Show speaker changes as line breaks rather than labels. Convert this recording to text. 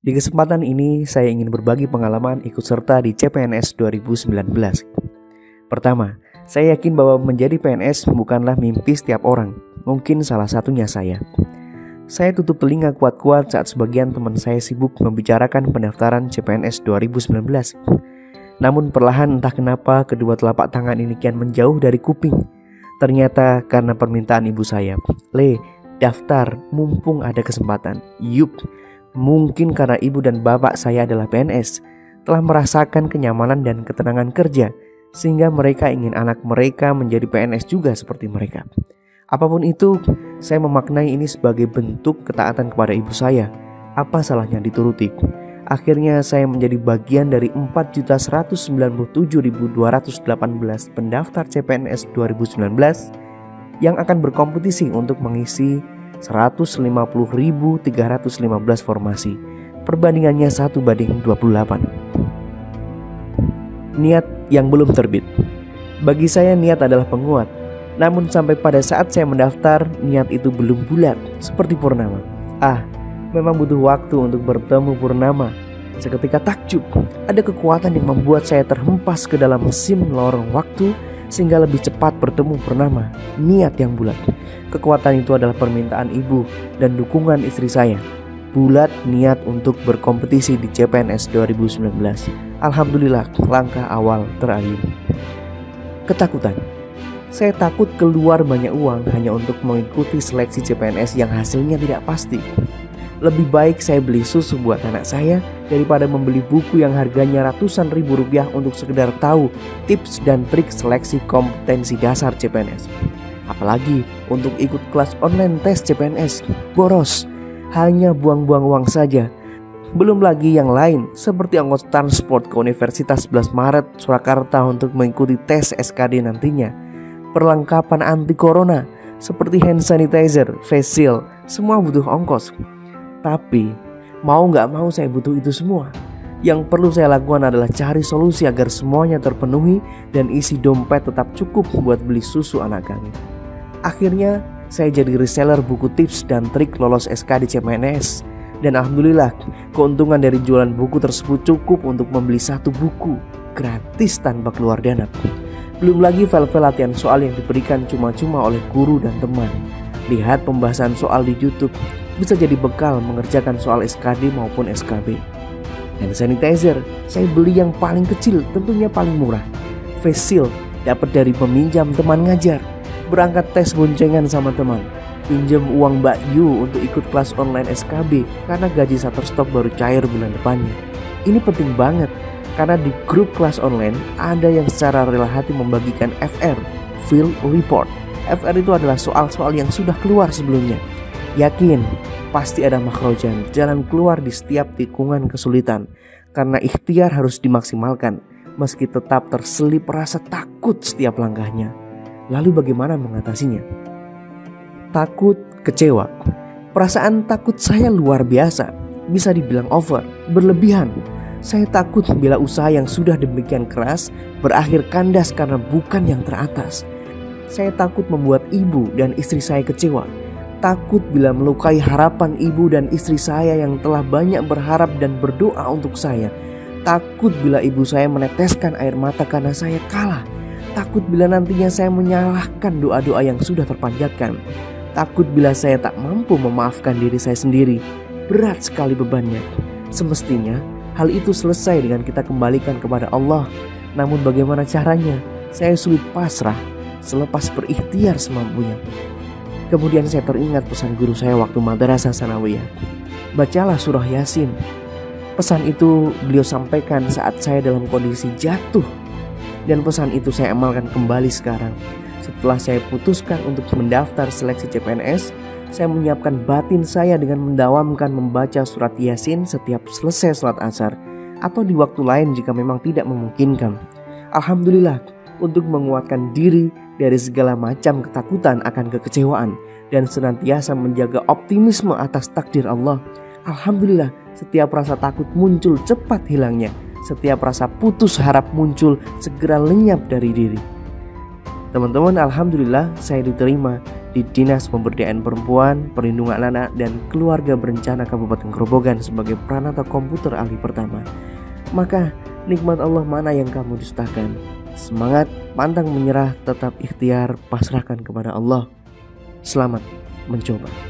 Di kesempatan ini, saya ingin berbagi pengalaman ikut serta di CPNS 2019. Pertama, saya yakin bahwa menjadi PNS bukanlah mimpi setiap orang. Mungkin salah satunya saya. Saya tutup telinga kuat-kuat saat sebagian teman saya sibuk membicarakan pendaftaran CPNS 2019. Namun perlahan entah kenapa kedua telapak tangan ini kian menjauh dari kuping. Ternyata karena permintaan ibu saya, "Le, daftar, mumpung ada kesempatan." Yup. Mungkin karena ibu dan bapak saya adalah PNS, telah merasakan kenyamanan dan ketenangan kerja, sehingga mereka ingin anak mereka menjadi PNS juga seperti mereka. Apapun itu, saya memaknai ini sebagai bentuk ketaatan kepada ibu saya. Apa salahnya dituruti? Akhirnya saya menjadi bagian dari 4.197.218 pendaftar CPNS 2019 yang akan berkompetisi untuk mengisi 150.315 formasi. Perbandingannya 1:28. Niat yang belum terbit. Bagi saya niat adalah penguat. Namun sampai pada saat saya mendaftar, niat itu belum bulat seperti purnama. Memang butuh waktu untuk bertemu purnama. Seketika takjub, ada kekuatan yang membuat saya terhempas ke dalam mesin lorong waktu sehingga lebih cepat bertemu purnama. Niat yang bulat. Kekuatan itu adalah permintaan ibu dan dukungan istri saya. Bulat niat untuk berkompetisi di CPNS 2019. Alhamdulillah, langkah awal terayun. Ketakutan. Saya takut keluar banyak uang hanya untuk mengikuti seleksi CPNS yang hasilnya tidak pasti. Lebih baik saya beli susu buat anak saya daripada membeli buku yang harganya ratusan ribu rupiah untuk sekedar tahu tips dan trik seleksi kompetensi dasar CPNS. Apalagi untuk ikut kelas online tes CPNS, boros, hanya buang-buang uang saja. Belum lagi yang lain seperti ongkos transport ke Universitas 11 Maret Surakarta untuk mengikuti tes SKD nantinya. Perlengkapan anti corona seperti hand sanitizer, face shield, semua butuh ongkos. Tapi mau gak mau saya butuh itu semua. Yang perlu saya lakukan adalah cari solusi agar semuanya terpenuhi dan isi dompet tetap cukup buat beli susu anak kami. Akhirnya saya jadi reseller buku tips dan trik lolos SKD CPNS. Dan alhamdulillah keuntungan dari jualan buku tersebut cukup untuk membeli satu buku gratis tanpa keluar dana. Belum lagi file-file latihan soal yang diberikan cuma-cuma oleh guru dan teman. Lihat pembahasan soal di YouTube, bisa jadi bekal mengerjakan soal SKD maupun SKB. Hand sanitizer, saya beli yang paling kecil, tentunya paling murah. Face shield, dapat dari peminjam teman ngajar. Berangkat tes boncengan sama teman. Pinjam uang Mbak Yu untuk ikut kelas online SKB karena gaji Shutterstock baru cair bulan depannya. Ini penting banget karena di grup kelas online ada yang secara rela hati membagikan FR, Field Report. FR itu adalah soal-soal yang sudah keluar sebelumnya. Yakin, pasti ada makhrojan, jalan keluar di setiap tikungan kesulitan. Karena ikhtiar harus dimaksimalkan, meski tetap terselip rasa takut setiap langkahnya. Lalu bagaimana mengatasinya? Takut, kecewa. Perasaan takut saya luar biasa, bisa dibilang over, berlebihan. Saya takut bila usaha yang sudah demikian keras berakhir kandas karena bukan yang teratas. Saya takut membuat ibu dan istri saya kecewa. Takut bila melukai harapan ibu dan istri saya yang telah banyak berharap dan berdoa untuk saya. Takut bila ibu saya meneteskan air mata karena saya kalah. Takut bila nantinya saya menyalahkan doa-doa yang sudah terpanjatkan. Takut bila saya tak mampu memaafkan diri saya sendiri. Berat sekali bebannya. Semestinya hal itu selesai dengan kita kembalikan kepada Allah. Namun bagaimana caranya? Saya sulit pasrah selepas berikhtiar semampunya. Kemudian saya teringat pesan guru saya waktu madrasah sanawiyah. Bacalah surah Yasin. Pesan itu beliau sampaikan saat saya dalam kondisi jatuh. Dan pesan itu saya amalkan kembali sekarang. Setelah saya putuskan untuk mendaftar seleksi CPNS, saya menyiapkan batin saya dengan mendawamkan membaca surat Yasin setiap selesai sholat asar atau di waktu lain jika memang tidak memungkinkan. Alhamdulillah, untuk menguatkan diri dari segala macam ketakutan akan kekecewaan dan senantiasa menjaga optimisme atas takdir Allah. Alhamdulillah, setiap rasa takut muncul cepat hilangnya. Setiap rasa putus harap muncul segera lenyap dari diri. Teman-teman, alhamdulillah saya diterima di Dinas Pemberdayaan Perempuan, Perlindungan Anak, dan Keluarga Berencana Kabupaten Grobogan sebagai Pranata Komputer ahli pertama. Maka nikmat Allah mana yang kamu dustakan? Semangat, pantang menyerah, tetap ikhtiar, pasrahkan kepada Allah. Selamat mencoba.